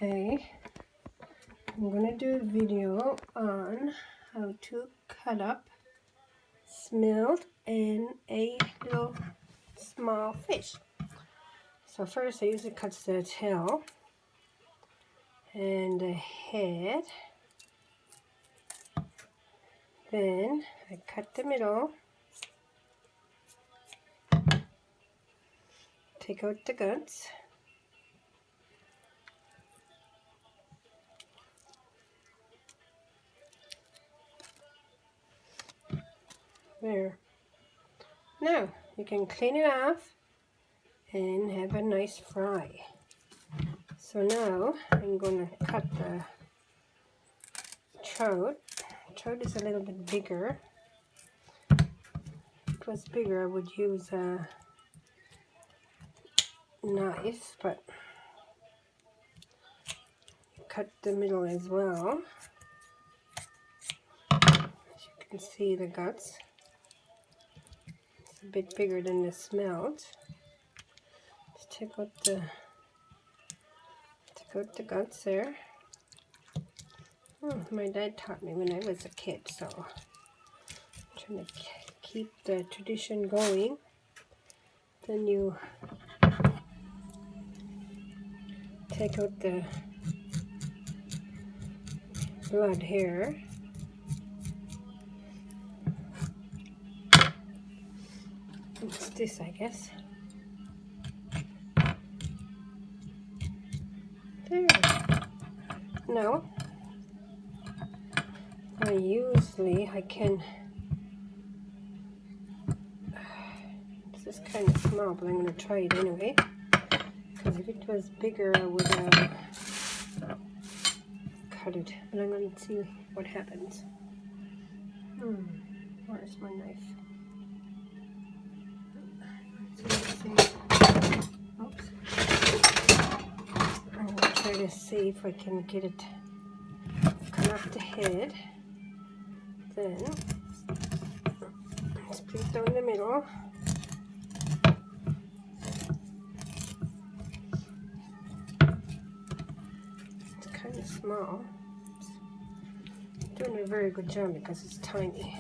Okay, I'm gonna do a video on how to cut up smelt and a little small fish. So first I usually cut the tail and the head. Then I cut the middle, take out the guts. There. Now you can clean it off and have a nice fry. So now I'm going to cut the trout. Trout is a little bit bigger. If it was bigger I would use a knife, but cut the middle as well. As you can see, the guts. It's a bit bigger than the smelt. Just take out the guts there. My dad taught me when I was a kid, so I'm trying to keep the tradition going. Then you take out the blood here. What's this, I guess? There. Now, I can. This is kind of small, but I'm going to try it anyway. Because if it was bigger, I would cut it. But I'm going to see what happens. Where's my knife? Let's see. Oops. I'm going to try to see if I can get it cut off the head. Then split down the middle. It's kind of small. It's doing a very good job because it's tiny.